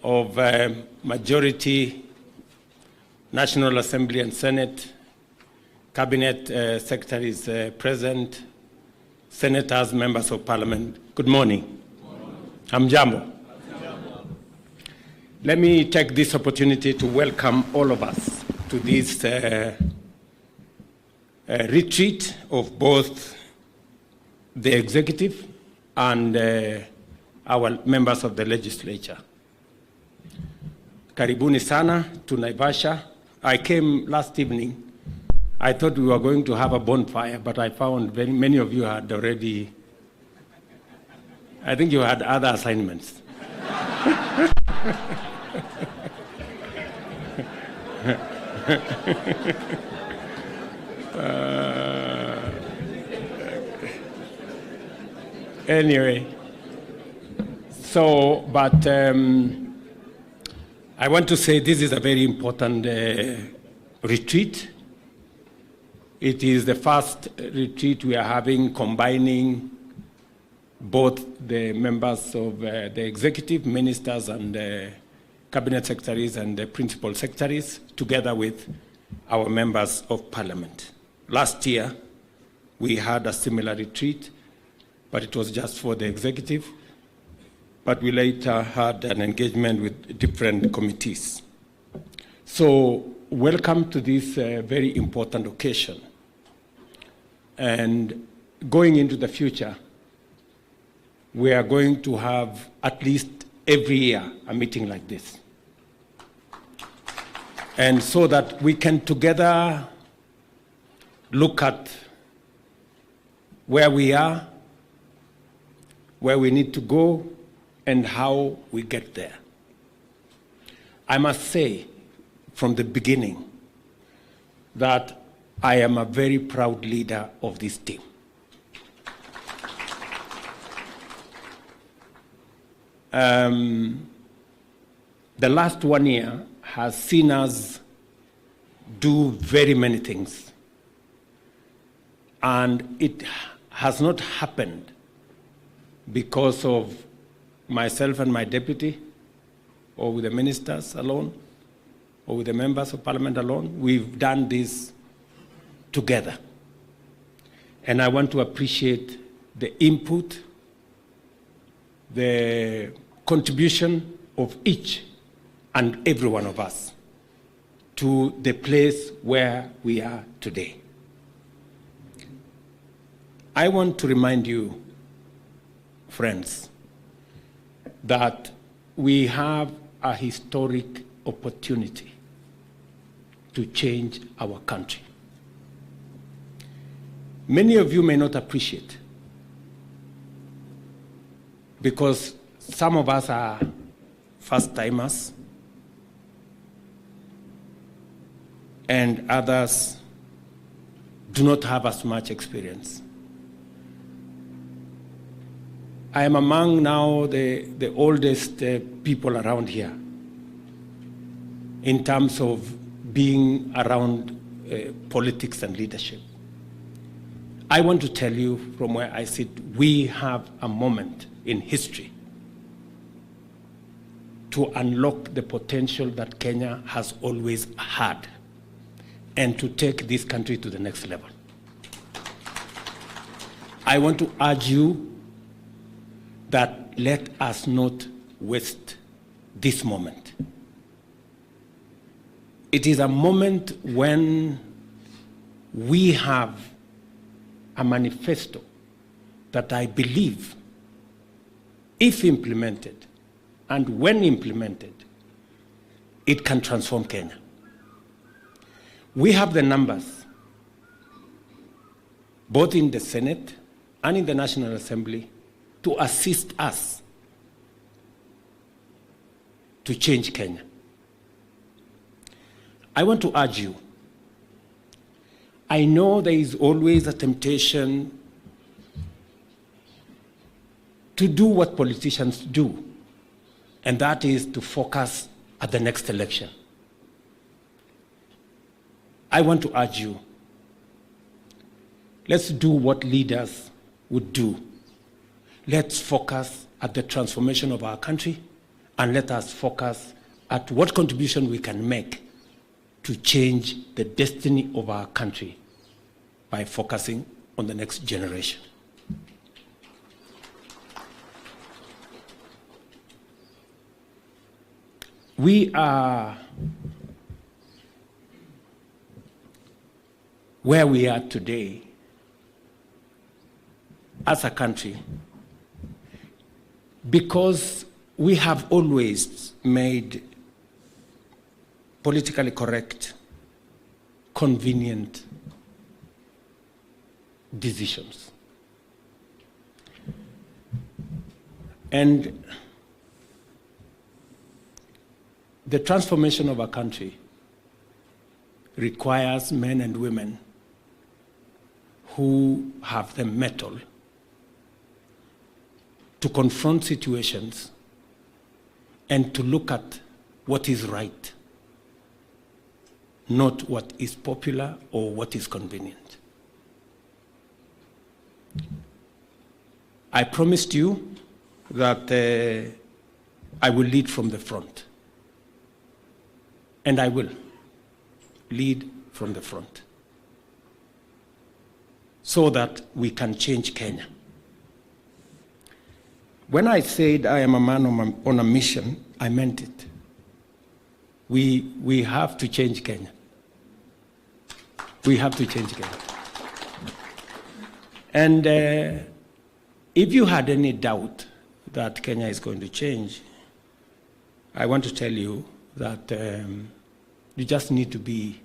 of majority, National Assembly and Senate, Cabinet Secretaries present, Senators, Members of Parliament, good morning. Hamjambo. Let me take this opportunity to welcome all of us to this retreat of both the executive and our members of the legislature. Karibuni sana to Naivasha. I came last evening. I thought we were going to have a bonfire, but I found many of you had already, I think you had other assignments. Anyway, but I want to say this is a very important retreat. It is the first retreat we are having combining both the members of the executive, ministers and cabinet secretaries and the principal secretaries, together with our members of parliament. Last year, we had a similar retreat, but it was just for the executive. But we later had an engagement with different committees. So welcome to this very important occasion. And going into the future, we are going to have at least every year a meeting like this. And so that we can together look at where we are, where we need to go, and how we get there. I must say from the beginning that I am a very proud leader of this team. The last 1 year has seen us do very many things. And it has not happened because of myself and my deputy, or with the ministers alone, or with the members of parliament alone. We've done this together. And I want to appreciate the input, the contribution of each and every one of us to the place where we are today. I want to remind you, friends, that we have a historic opportunity to change our country. Many of you may not appreciate, because some of us are first-timers and others do not have as much experience. I am among now the oldest people around here in terms of being around politics and leadership. I want to tell you from where I sit, we have a moment in history to unlock the potential that Kenya has always had and to take this country to the next level. I want to urge you that let us not waste this moment. It is a moment when we have a manifesto that I believe, if implemented and when implemented, it can transform Kenya. We have the numbers, both in the Senate and in the National Assembly, to assist us to change Kenya. I want to urge you, I know there is always a temptation to do what politicians do, and that is to focus at the next election. I want to urge you, let's do what leaders would do. Let's focus at the transformation of our country and let us focus at what contribution we can make to change the destiny of our country by focusing on the next generation. We are where we are today as a country because we have always made politically correct, convenient decisions. And the transformation of a country requires men and women who have the mettle to confront situations and to look at what is right, not what is popular or what is convenient. I promised you that I will lead from the front. And I will lead from the front so that we can change Kenya. When I said I am a man on a mission, I meant it. We have to change Kenya. We have to change Kenya. And if you had any doubt that Kenya is going to change, I want to tell you that you just need to be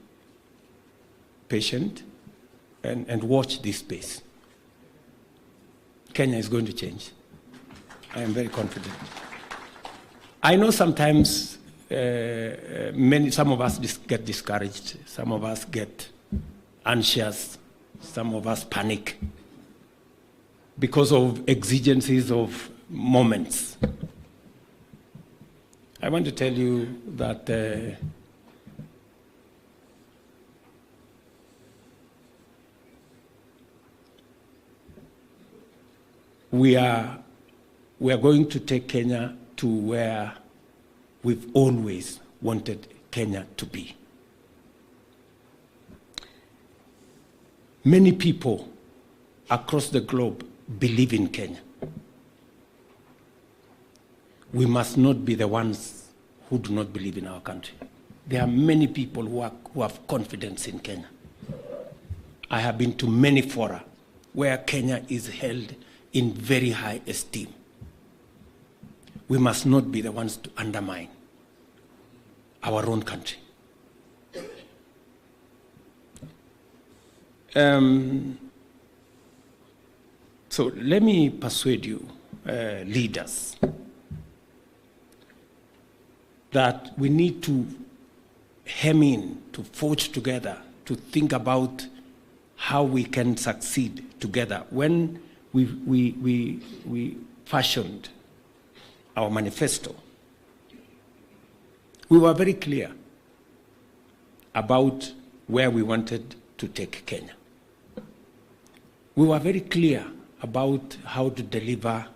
patient and watch this space. Kenya is going to change. I am very confident. I know sometimes some of us get discouraged, some of us get anxious, some of us panic because of exigencies of moments. I want to tell you that we are going to take Kenya to where we've always wanted Kenya to be. Many people across the globe believe in Kenya. We must not be the ones who do not believe in our country. There are many people who have confidence in Kenya. I have been to many fora where Kenya is held in very high esteem. We must not be the ones to undermine our own country. So let me persuade you, leaders, that we need to hem in, to forge together, to think about how we can succeed together. When we fashioned our manifesto, we were very clear about where we wanted to take Kenya. We were very clear about how to deliver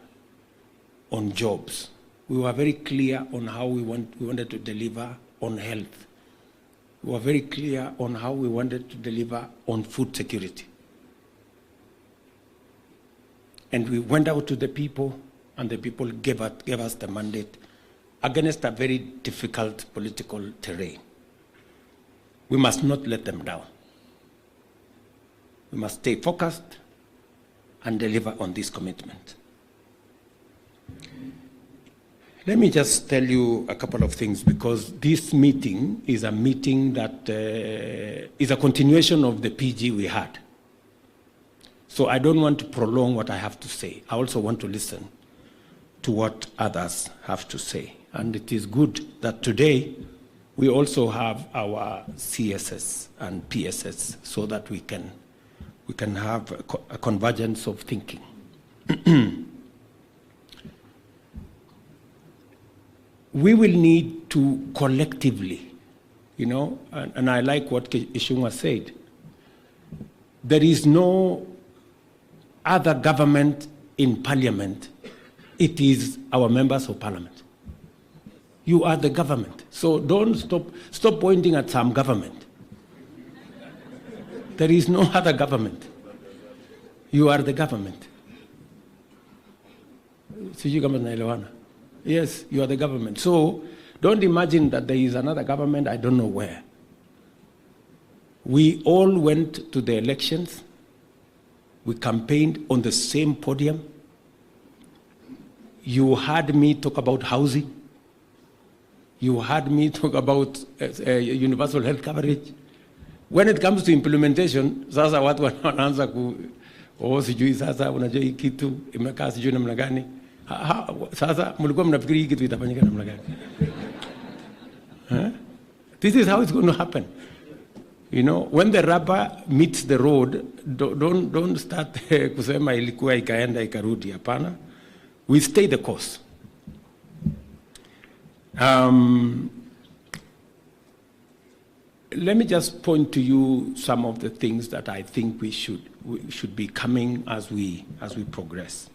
on jobs. We were very clear on how we wanted to deliver on health. We were very clear on how we wanted to deliver on food security. And we went out to the people, and the people gave us the mandate against a very difficult political terrain. We must not let them down. We must stay focused and deliver on this commitment. Let me just tell you a couple of things, because this meeting is a meeting that is a continuation of the PG we had. So I don't want to prolong what I have to say. I also want to listen to what others have to say. And it is good that today we also have our CSS and PSS so that we can have a convergence of thinking. We will need to collectively, and I like what Kizungu said, there is no other government in Parliament. It is our members of Parliament. You are the government. So don't stop pointing at some government. There is no other government. You are the government. Sijui kama tunaelewana. Yes, you are the government. So don't imagine that there is another government, I don't know where. We all went to the elections. We campaigned on the same podium. You heard me talk about housing. You heard me talk about universal health coverage. When it comes to implementation, sasa watu wanaanza sijui sasa unajua hii kitu imekaa sijui namna gani. Sasa mlikuwa mnafikiri hii kitu itafanyika namna gani? This is how it's going to happen. You know, when the rubber meets the road, don't start kusema ilikuwa ikaenda ikarudi. Hapana. We stay the course. Let me just point to you some of the things that I think we should be coming as we progress.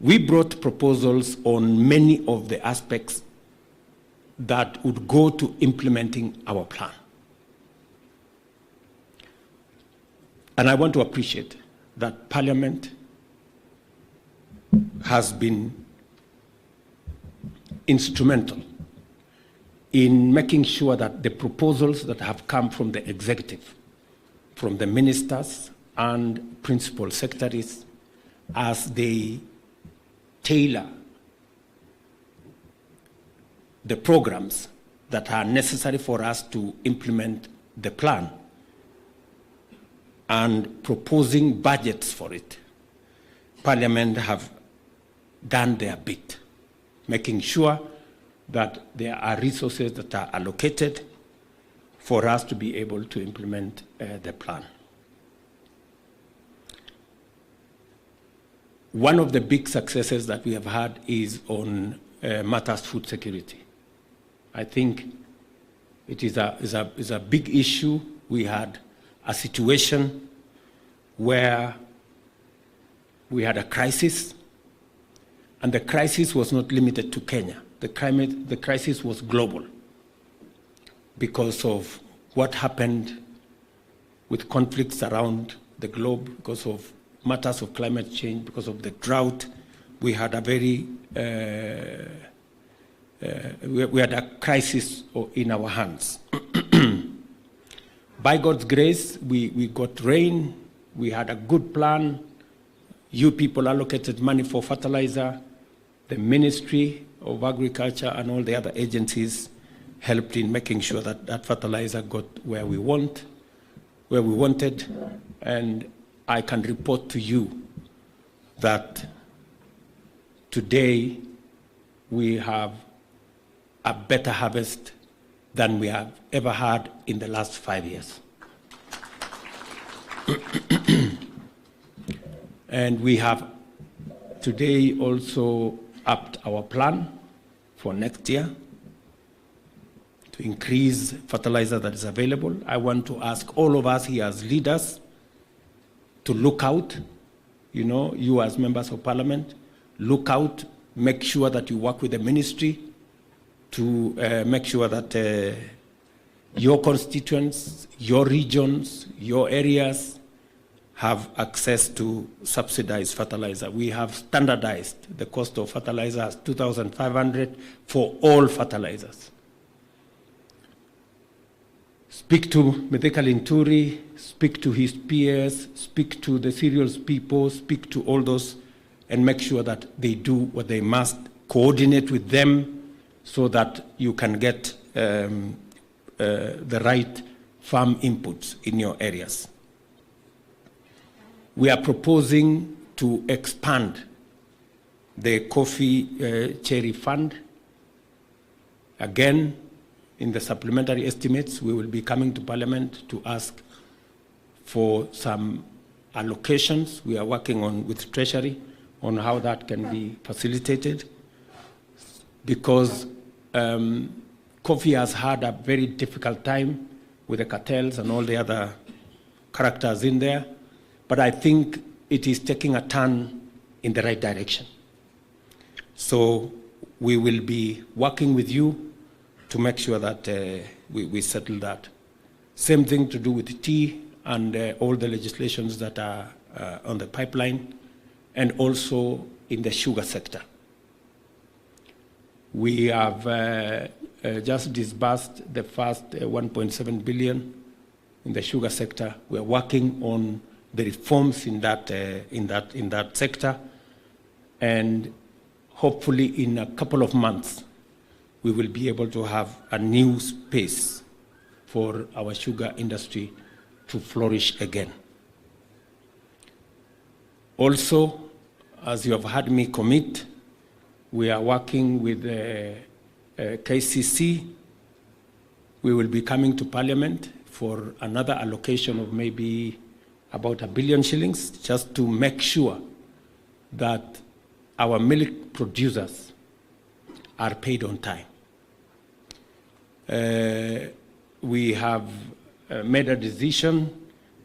We brought proposals on many of the aspects that would go to implementing our plan. And I want to appreciate that Parliament has been instrumental in making sure that the proposals that have come from the executive, from the ministers and principal secretaries, as they tailor the programs that are necessary for us to implement the plan and proposing budgets for it, Parliament have done their bit, making sure that there are resources that are allocated for us to be able to implement the plan. One of the big successes that we have had is on matters food security. I think it is a big issue. We had a situation where we had a crisis, and the crisis was not limited to Kenya. The crisis was global because of what happened with conflicts around the globe, because of matters of climate change, because of the drought. We had a very we had a crisis in our hands. By God's grace, we got rain. We had a good plan. You people allocated money for fertilizer. The Ministry of Agriculture and all the other agencies helped in making sure that that fertilizer got where we wanted. And I can report to you that today we have a better harvest than we have ever had in the last 5 years. And we have today also upped our plan for next year to increase fertilizer that is available. I want to ask all of us here as leaders to look out, you as members of Parliament, look out, make sure that you work with the ministry to make sure that your constituents, your regions, your areas have access to subsidized fertilizer. We have standardized the cost of fertilizer as 2,500 for all fertilizers. Speak to Mithika Linturi, speak to his peers, speak to the cereals people, speak to all those, and make sure that they do what they must, coordinate with them so that you can get the right farm inputs in your areas. We are proposing to expand the coffee cherry fund. Again, in the supplementary estimates, we will be coming to Parliament to ask for some allocations. We are working with Treasury on how that can be facilitated, because coffee has had a very difficult time with the cartels and all the other characters in there. But I think it is taking a turn in the right direction. So we will be working with you to make sure that we settle that. Same thing to do with tea and all the legislations that are on the pipeline, and also in the sugar sector. We have just disbursed the first 1.7 billion in the sugar sector. We are working on the reforms in that sector, and hopefully in a couple of months we will be able to have a new space for our sugar industry to flourish again. Also, as you have heard me commit, we are working with KCC. We will be coming to Parliament for another allocation of maybe about 1 billion shillings, just to make sure that our milk producers are paid on time. We have made a decision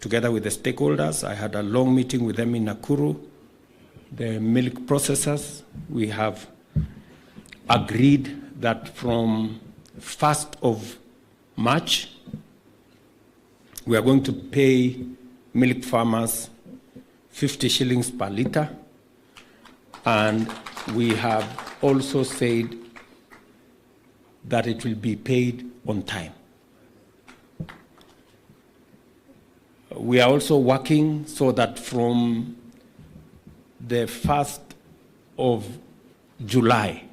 together with the stakeholders. I had a long meeting with them in Nakuru. The milk processors, we have agreed that from 1st of March, we are going to pay milk farmers 50 shillings per litre. And we have also said that it will be paid on time. We are also working so that from the 1st of July,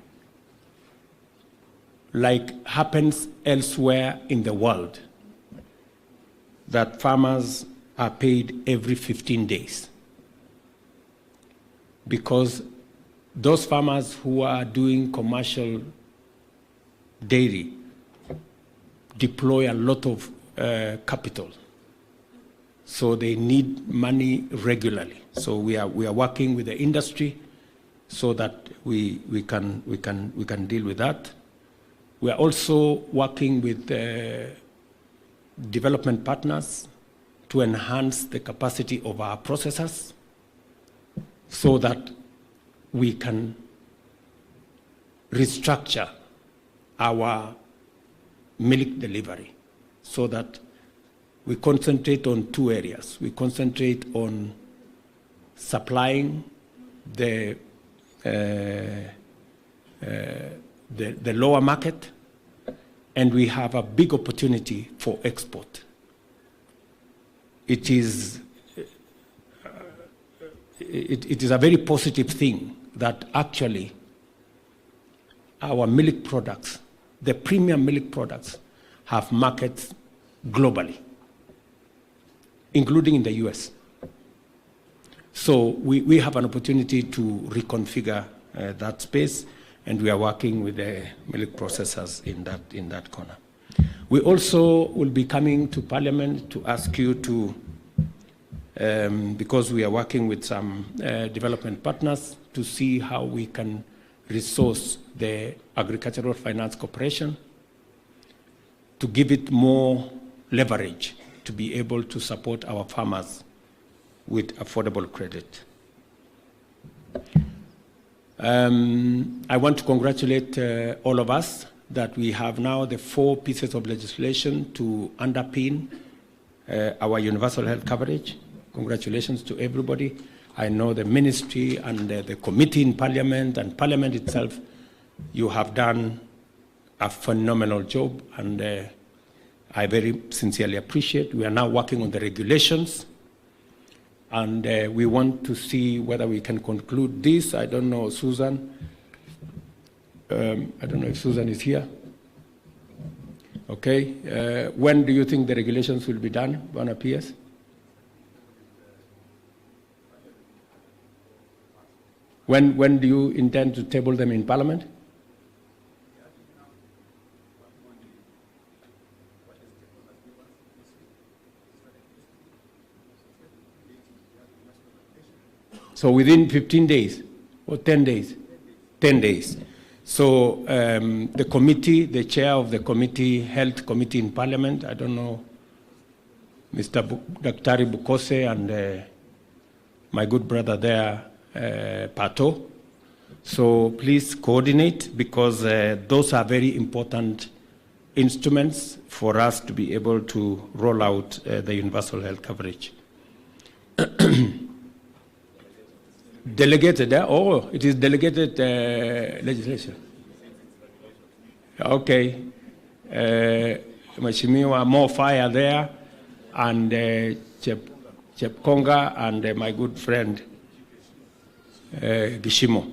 like happens elsewhere in the world, that farmers are paid every 15 days. Because those farmers who are doing commercial dairy deploy a lot of capital. So they need money regularly. So we are working with the industry so that we can deal with that. We are also working with development partners to enhance the capacity of our processors so that we can restructure our milk delivery so that we concentrate on two areas. We concentrate on supplying the lower market, and we have a big opportunity for export. It is a very positive thing that actually our milk products, the premium milk products, have markets globally, including in the US. So we have an opportunity to reconfigure that space, and we are working with the milk processors in that corner. We also will be coming to Parliament to ask you to, because we are working with some development partners, to see how we can resource the Agricultural Finance Corporation to give it more leverage to be able to support our farmers with affordable credit. I want to congratulate all of us that we have now the 4 pieces of legislation to underpin our universal health coverage. Congratulations to everybody. I know the ministry and the committee in Parliament and Parliament itself, you have done a phenomenal job, and I very sincerely appreciate. We are now working on the regulations, and we want to see whether we can conclude this. I don't know, Susan. I don't know if Susan is here. Okay. When do you think the regulations will be done, Bwana PS? When do you intend to table them in Parliament? So within 15 days or 10 days? 10 days. So the committee, the chair of the committee, health committee in Parliament, I don't know, Mr. Daktari Bukose and my good brother there, Pato, So please coordinate, because those are very important instruments for us to be able to roll out the universal health coverage. Delegated, oh, it is delegated legislation. Okay. Mheshimiwa, more fire there, and Chepkonga, and my good friend Gishimo.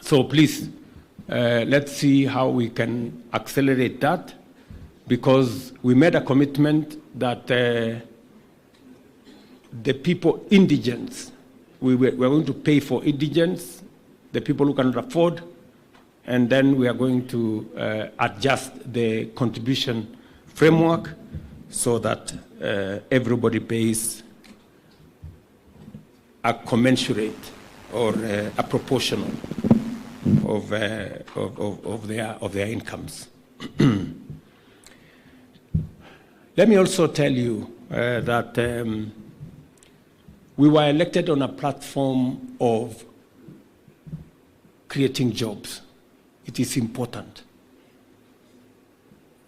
So please, let's see how we can accelerate that, because we made a commitment that the people, indigents, we're going to pay for indigents, the people who cannot afford, and then we are going to adjust the contribution framework so that everybody pays a commensurate or a proportional of their incomes. Let me also tell you that we were elected on a platform of creating jobs. It is important.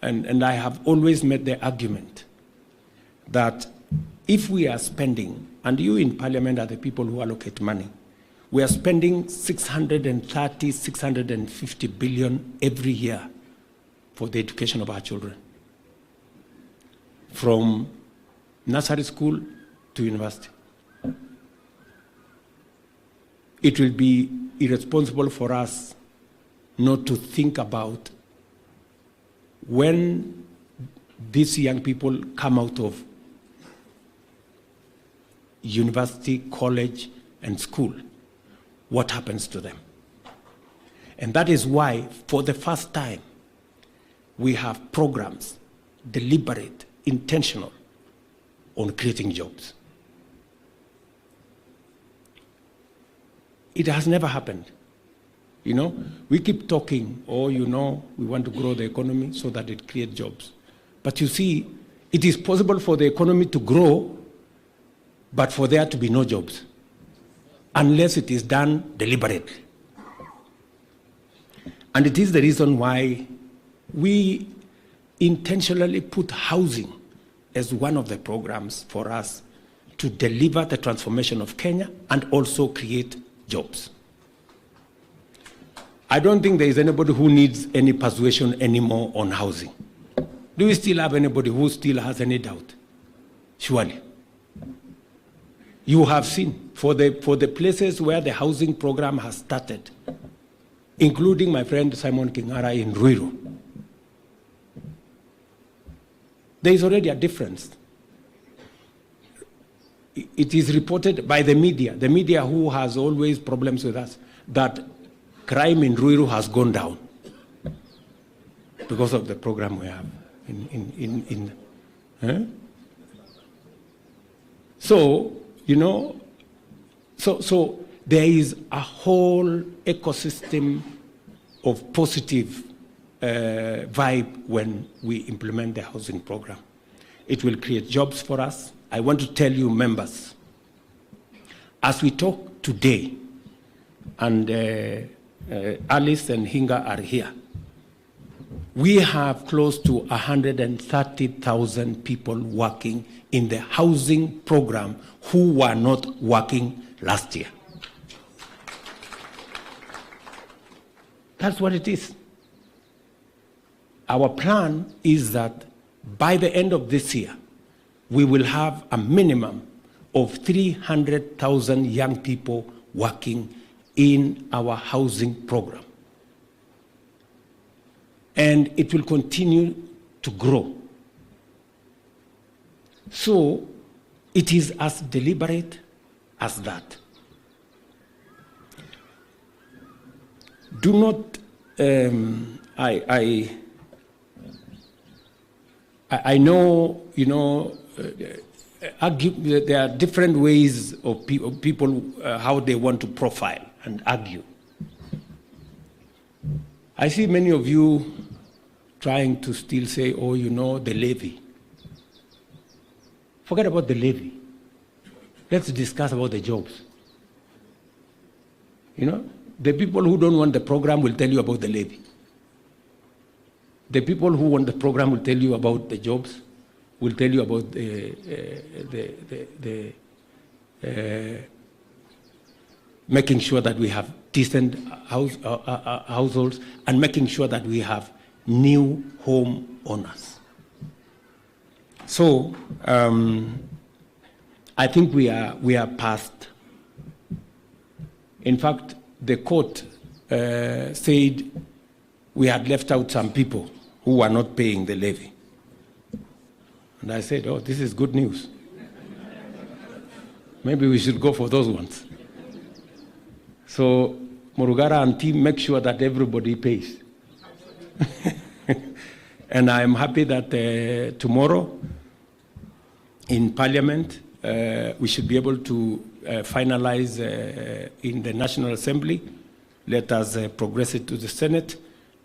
And I have always made the argument that if we are spending, and you in Parliament are the people who allocate money, we are spending 630, 650 billion every year for the education of our children, from nursery school to university. It will be irresponsible for us not to think about when these young people come out of university, college, and school, what happens to them. And that is why, for the first time, we have programs, deliberate, intentional, on creating jobs. It has never happened. You know, we keep talking, oh, you know, we want to grow the economy so that it creates jobs. But you see, it is possible for the economy to grow, but for there to be no jobs, unless it is done deliberately. And it is the reason why we intentionally put housing as one of the programs for us to deliver the transformation of Kenya and also create jobs. I don't think there is anybody who needs any persuasion anymore on housing. Do we still have anybody who still has any doubt? Surely. You have seen, for the places where the housing program has started, including my friend Simon Kingara in Ruiru, there is already a difference. It is reported by the media who has always problems with us, that crime in Ruiru has gone down because of the program we have. So, you know, so there is a whole ecosystem of positive vibe when we implement the housing program. It will create jobs for us. I want to tell you, members, as we talk today, and Alice and Hinga are here, we have close to 130,000 people working in the housing program who were not working last year. That's what it is. Our plan is that by the end of this year, we will have a minimum of 300,000 young people working in our housing program. And it will continue to grow. So it is as deliberate as that. Do not, I know, you know, argue, there are different ways of people how they want to profile and argue. I see many of you trying to still say, oh, you know, the levy. Forget about the levy. Let's discuss about the jobs. You know, The people who don't want the program will tell you about the levy. The people who want the program will tell you about the jobs, will tell you about making sure that we have decent households and making sure that we have new home owners. So I think we are past. In fact, the court said we had left out some people who were not paying the levy. And I said, oh, this is good news. Maybe we should go for those ones. So Murugara and team make sure that everybody pays. And I'm happy that tomorrow in Parliament, we should be able to finalize in the National Assembly. Let us progress it to the Senate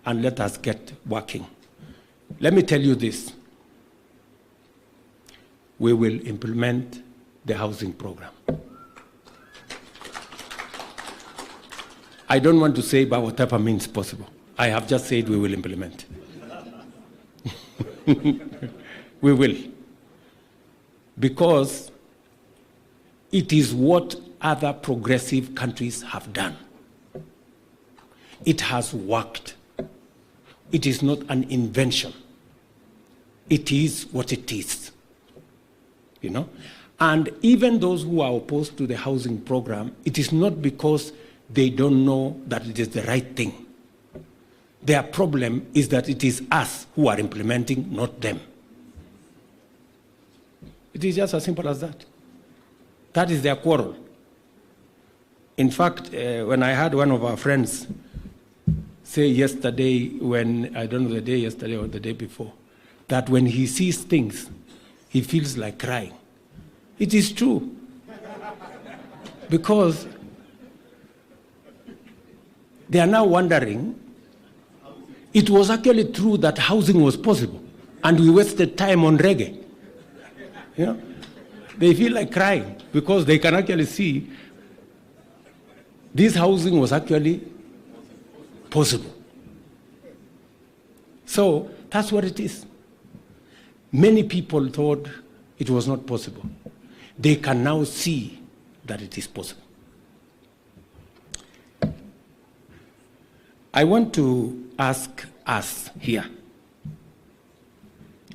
and let us get working. Let me tell you this. We will implement the housing program. I don't want to say by whatever means possible. I have just said we will implement. We will. Because it is what other progressive countries have done. It has worked. It is not an invention. It is what it is. You know? And even those who are opposed to the housing program, it is not because they don't know that it is the right thing. Their problem is that it is us who are implementing, not them. It is just as simple as that. That is their quarrel. In fact, when I had one of our friends say yesterday, when, I don't know the day yesterday or the day before, that when he sees things, he feels like crying. It is true. Because they are now wondering, it was actually true that housing was possible, and we wasted time on reggae. You know? They feel like crying because they can actually see this housing was actually possible. So that's what it is. Many people thought it was not possible. They can now see that it is possible. I want to ask us here,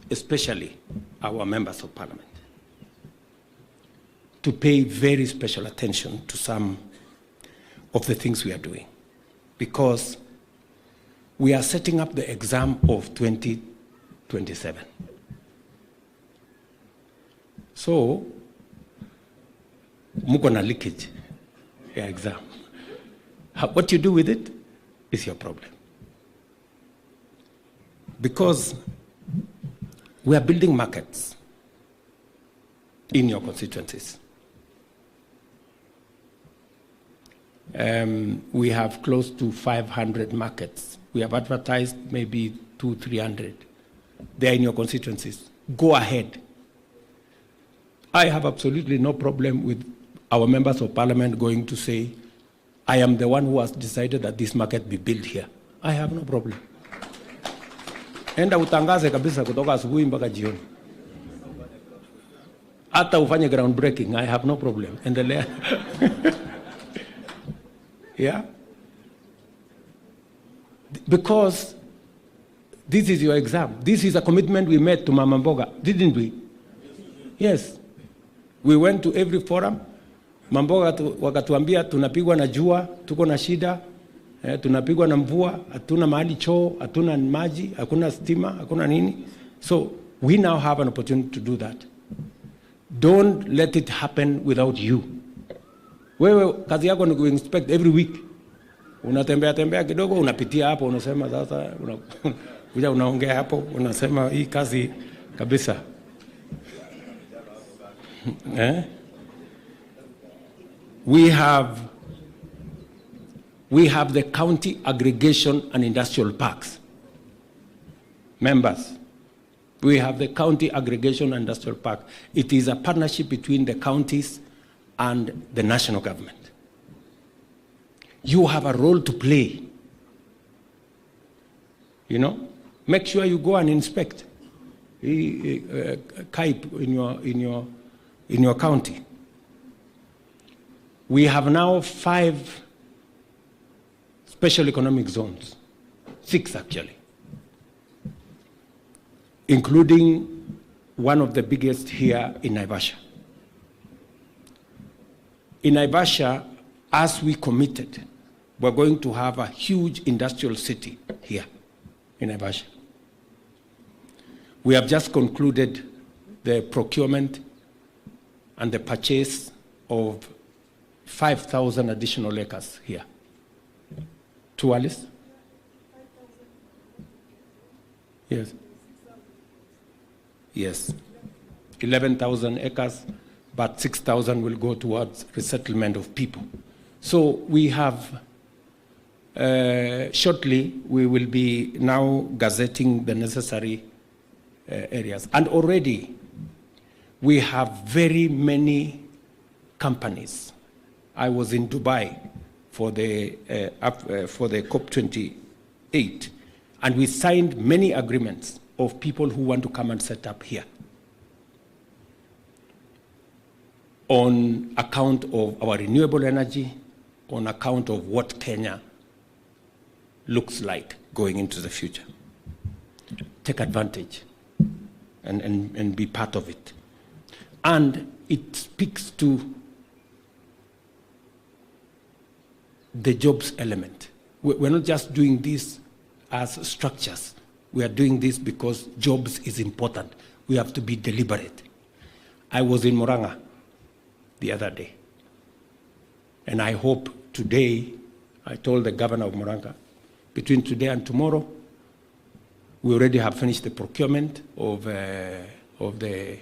especially our members of Parliament, to pay very special attention to some of the things we are doing, because we are setting up the exam of 2027. So, muko na leakage ya exam. What you do with it is your problem. Because we are building markets in your constituencies. We have close to 500 markets. We have advertised maybe 200-300. They are in your constituencies. Go ahead. I have absolutely no problem with our members of Parliament going to say, I am the one who has decided that this market be built here. I have no problem. Enda utangaze kabisa kutoka asubuhi mpaka jioni. Hata ufanye groundbreaking, I have no problem. Endelea. Yeah? Because this is your exam. This is a commitment we made to Mama Mboga, didn't we? Yes. We went to every forum. Mamboga wakatuambia tunapigwa na jua, tuko na shida, tunapigwa na mvua, hatuna mahali choo, hatuna maji, hakuna stima, hakuna nini. So we now have an opportunity to do that. Don't let it happen without you. Wewe kazi yako ni kuinspect every week. Unatembea tembea kidogo, unapitia hapo, unasema sasa, kuja unaongea hapo, unasema hii kazi kabisa. We have the county aggregation and industrial parks. Members, we have the county aggregation and industrial park. It is a partnership between the counties and the national government. You have a role to play. You know, make sure you go and inspect KAIP in your county. We have now 5 special economic zones, 6 actually, including one of the biggest here in Naivasha. In Naivasha, as we committed, we're going to have a huge industrial city here in Naivasha. We have just concluded the procurement and the purchase of 5,000 additional acres here. To Alice? Yes. Yes. 11,000 acres, but 6,000 will go towards resettlement of people. So we have, shortly, we will be now gazetting the necessary areas. And already, we have very many companies. I was in Dubai for the COP28, and we signed many agreements of people who want to come and set up here on account of our renewable energy, on account of what Kenya looks like going into the future. Take advantage and be part of it. And it speaks to the jobs element. We're not just doing this as structures. We are doing this because jobs is important. We have to be deliberate. I was in Murang'a the other day, and I hope today, I told the governor of Murang'a, between today and tomorrow, we already have finished the procurement of the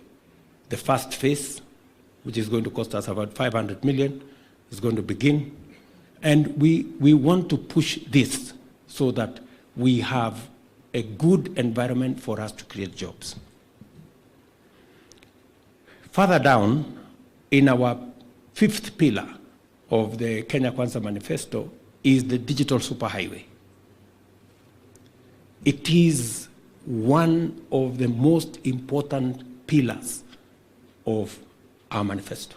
first phase, which is going to cost us about 500 million. It's going to begin. And we want to push this so that we have a good environment for us to create jobs. Further down, in our 5th pillar of the Kenya Kwanza Manifesto is the digital superhighway. It is one of the most important pillars of our manifesto.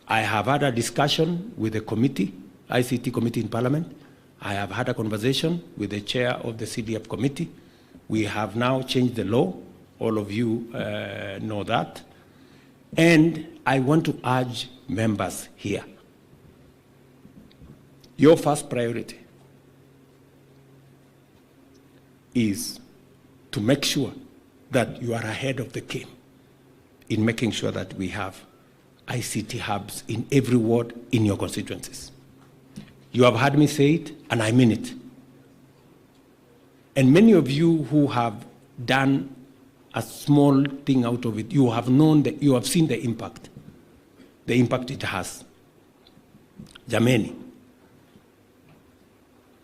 I have had a discussion with the committee, ICT committee in Parliament. I have had a conversation with the chair of the CDF committee. We have now changed the law. All of you know that. And I want to urge members here. Your first priority is to make sure that you are ahead of the game in making sure that we have ICT hubs in every ward in your constituencies. You have heard me say it, and I mean it. And many of you who have done a small thing out of it, you have known that you have seen the impact it has. Jameni,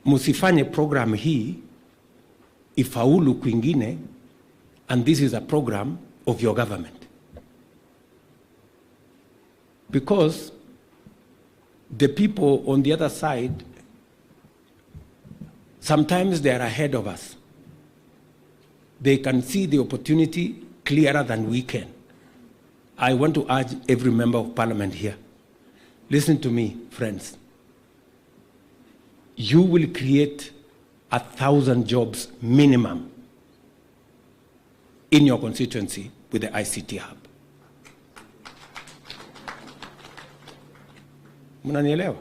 musifanye program hii ifaulu kwingine, and this is a program of your government. Because the people on the other side, sometimes they are ahead of us. They can see the opportunity clearer than we can. I want to urge every member of Parliament here, listen to me, friends. You will create 1,000 jobs minimum in your constituency with the ICT hub. Mnaelewa?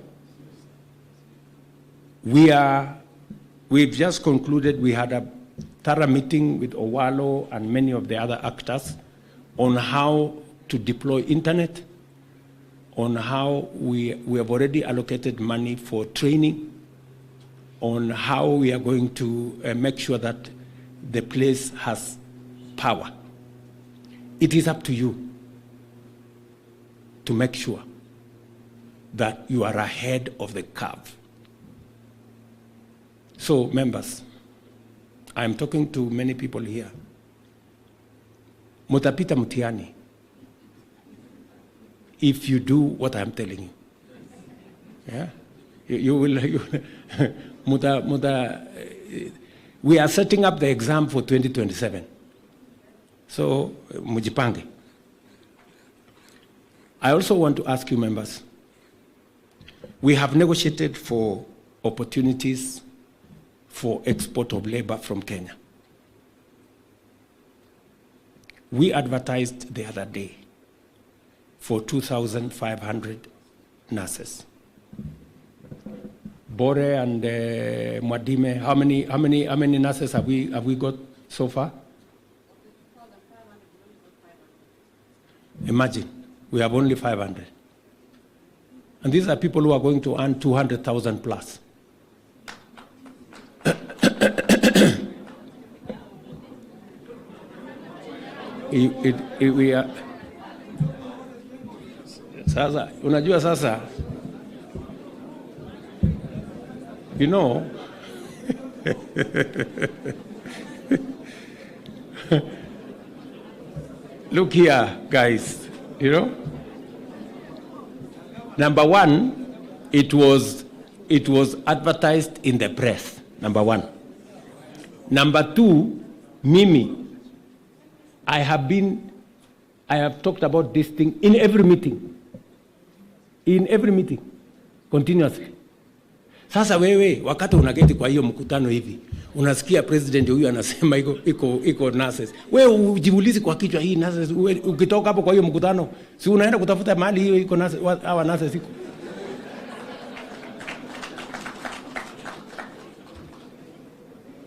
We've just concluded, we had a thorough meeting with Owalo and many of the other actors on how to deploy internet, on how we have already allocated money for training, on how we are going to make sure that the place has power. It is up to you to make sure that you are ahead of the curve. So, members, I am talking to many people here. Mutapita mtihani if you do what I am telling you. Yeah? You will, we are setting up the exam for 2027. So, mujipange. I also want to ask you members, we have negotiated for opportunities for export of labor from Kenya. We advertised the other day for 2,500 nurses. Bore and Mwadime, how many nurses have we got so far? Imagine, we have only 500. And these are people who are going to earn 200,000 plus. We are, sasa, unajua sasa, you know, look here, guys, you know, number one, it was advertised in the press, number one. Number two, Mimi, I have talked about this thing in every meeting, continuously. Sasa wewe, wakati unaketi kwa hiyo mkutano hivi, unasikia president huyu anasema iko nurses. Wewe ujiulize kwa kichwa hii nurses, ukitoka hapo kwa hiyo mkutano, si unaenda kutafuta mahali hiyo iko nurses, hawa nurses iko.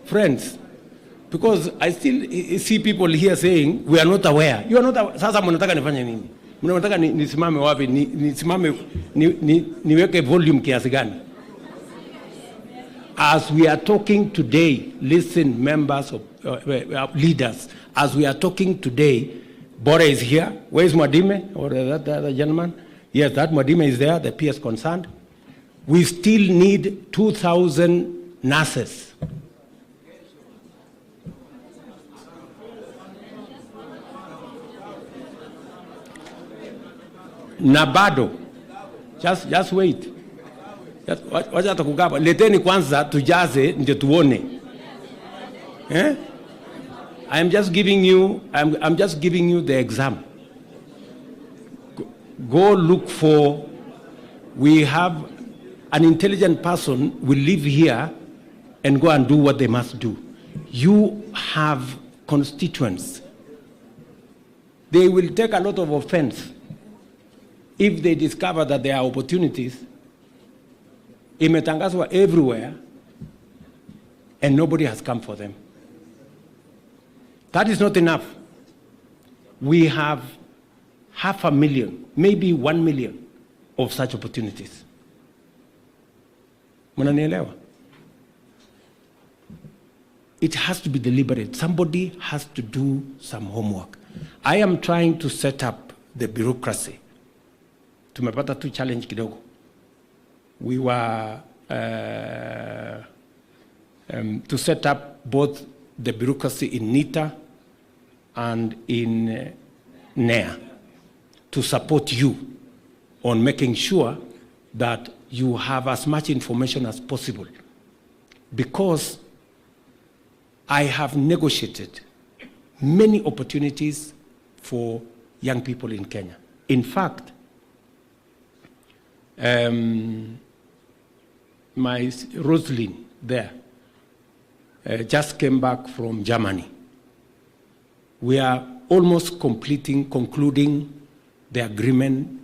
Friends, because I still see people here saying we are not aware. You are not aware. Sasa mnataka nifanye nini? Mnataka nisimame wapi? Nisimame niweke volume kiasi gani? As we are talking today, listen, members of leaders, as we are talking today, Bore is here. Where is Mwadime? Or that other gentleman? Yes, that Mwadime is there, the PS concerned. We still need 2,000 nurses. Nabado, just wait. Wacha tukukapa. Leteni kwanza tujaze ndio tuone. I'm just giving you the exam. Go look for, we have an intelligent person will live here and go and do what they must do. You have constituents. They will take a lot of offense if they discover that there are opportunities. Imetangazwa everywhere and nobody has come for them. That is not enough. We have 500,000, maybe 1 million of such opportunities. Mnaelewa? It has to be deliberate. Somebody has to do some homework. I am trying to set up the bureaucracy. Tumepata tu challenge kidogo. We were to set up both the bureaucracy in NITA and in NEA to support you on making sure that you have as much information as possible. Because I have negotiated many opportunities for young people in Kenya. In fact, my Rosalind there just came back from Germany. We are almost concluding the agreement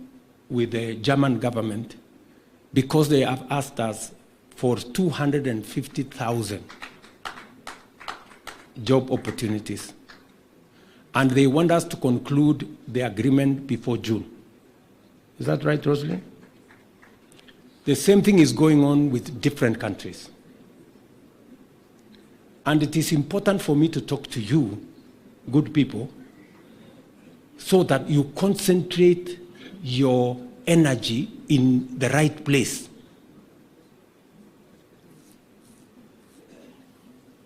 with the German government because they have asked us for 250,000 job opportunities. And they want us to conclude the agreement before June. Is that right, Rosalind? The same thing is going on with different countries. And it is important for me to talk to you, good people, so that you concentrate your energy in the right place.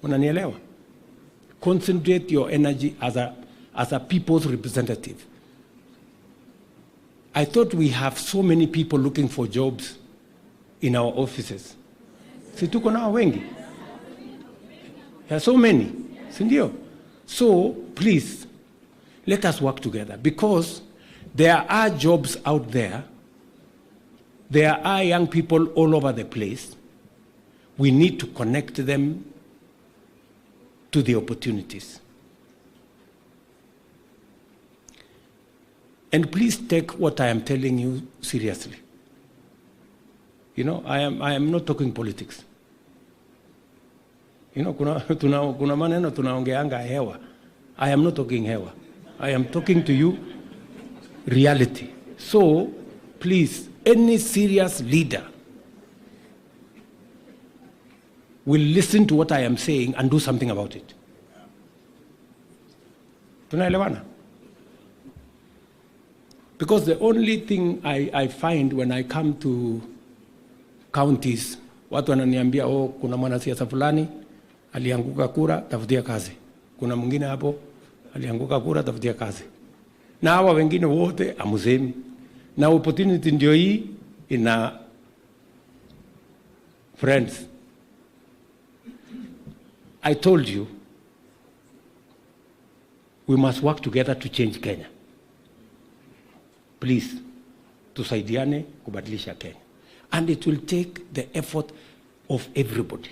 Mnaelewa? Concentrate your energy as a people's representative. I thought we have so many people looking for jobs in our offices. Si tuko nao wengi? There are so many, si ndio? So please, let us work together, because there are jobs out there. There are young people all over the place. We need to connect them to the opportunities. And please take what I am telling you seriously. You know, I am not talking politics. You know, kuna maneno tunaongeanga hewa. I am not talking hewa. I am talking to you reality. So, please, any serious leader will listen to what I am saying and do something about it. Tunaelewana? Because the only thing I find when I come to counties, watu wananiambia, oh, kuna mwanasiasa fulani alianguka kura, tafutia kazi. Kuna mwingine hapo alianguka kura, tafutia kazi. Na hawa wengine wote amusemi. Na opportunity ndio hii ina friends. I told you, we must work together to change Kenya. Please, tusaidiane kubadilisha Kenya. And it will take the effort of everybody.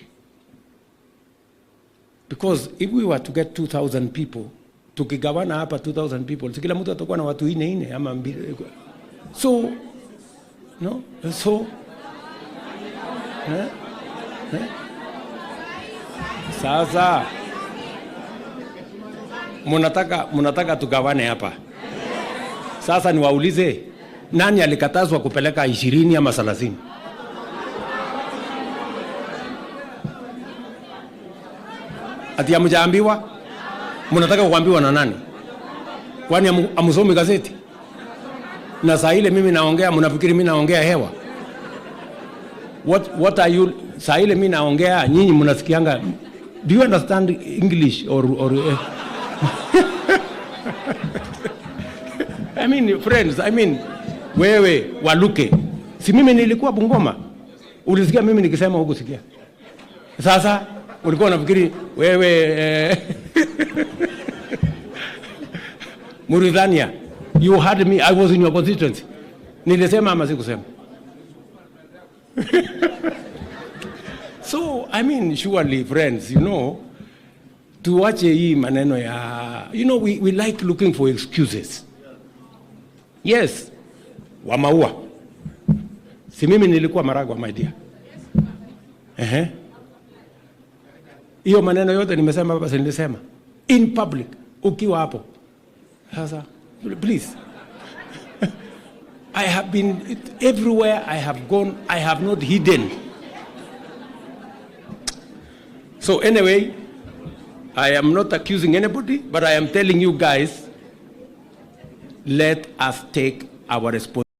Because if we were to get 2,000 people, tukigawana hapa 2,000 people, kila mtu atakuwa na watu ine ama mbili. So, no? So, sasa, munataka tugawane hapa. Sasa niwaulize, nani alikatazwa kupeleka 20 ama 30? Ati hamjaambiwa? Mnataka kuambiwa na nani? Kwani amusomi gazeti? Na saa ile mimi naongea, mnafikiri mimi naongea hewa? What are you? Saa ile mimi naongea, nyinyi mnasikianga? Do you understand English or I mean, friends, I mean, wewe waluke. Si mimi nilikuwa Bungoma. Ulisikia mimi nikisema huko sikia. Sasa ulikuwa unafikiri wewe Mauritania, you heard me, I was in your constituency. Nilisema ama sikusema? So, I mean, surely, friends, you know, tuache hii maneno ya, you know, we like looking for excuses. Yes, wa maua. Si mimi nilikuwa Maragwa, my dear. Hiyo maneno yote nimesema baba, nilisema in public ukiwa hapo. Sasa please. I have been everywhere I have gone, I have not hidden. So anyway, I am not accusing anybody, but I am telling you guys, let us take our responsibility.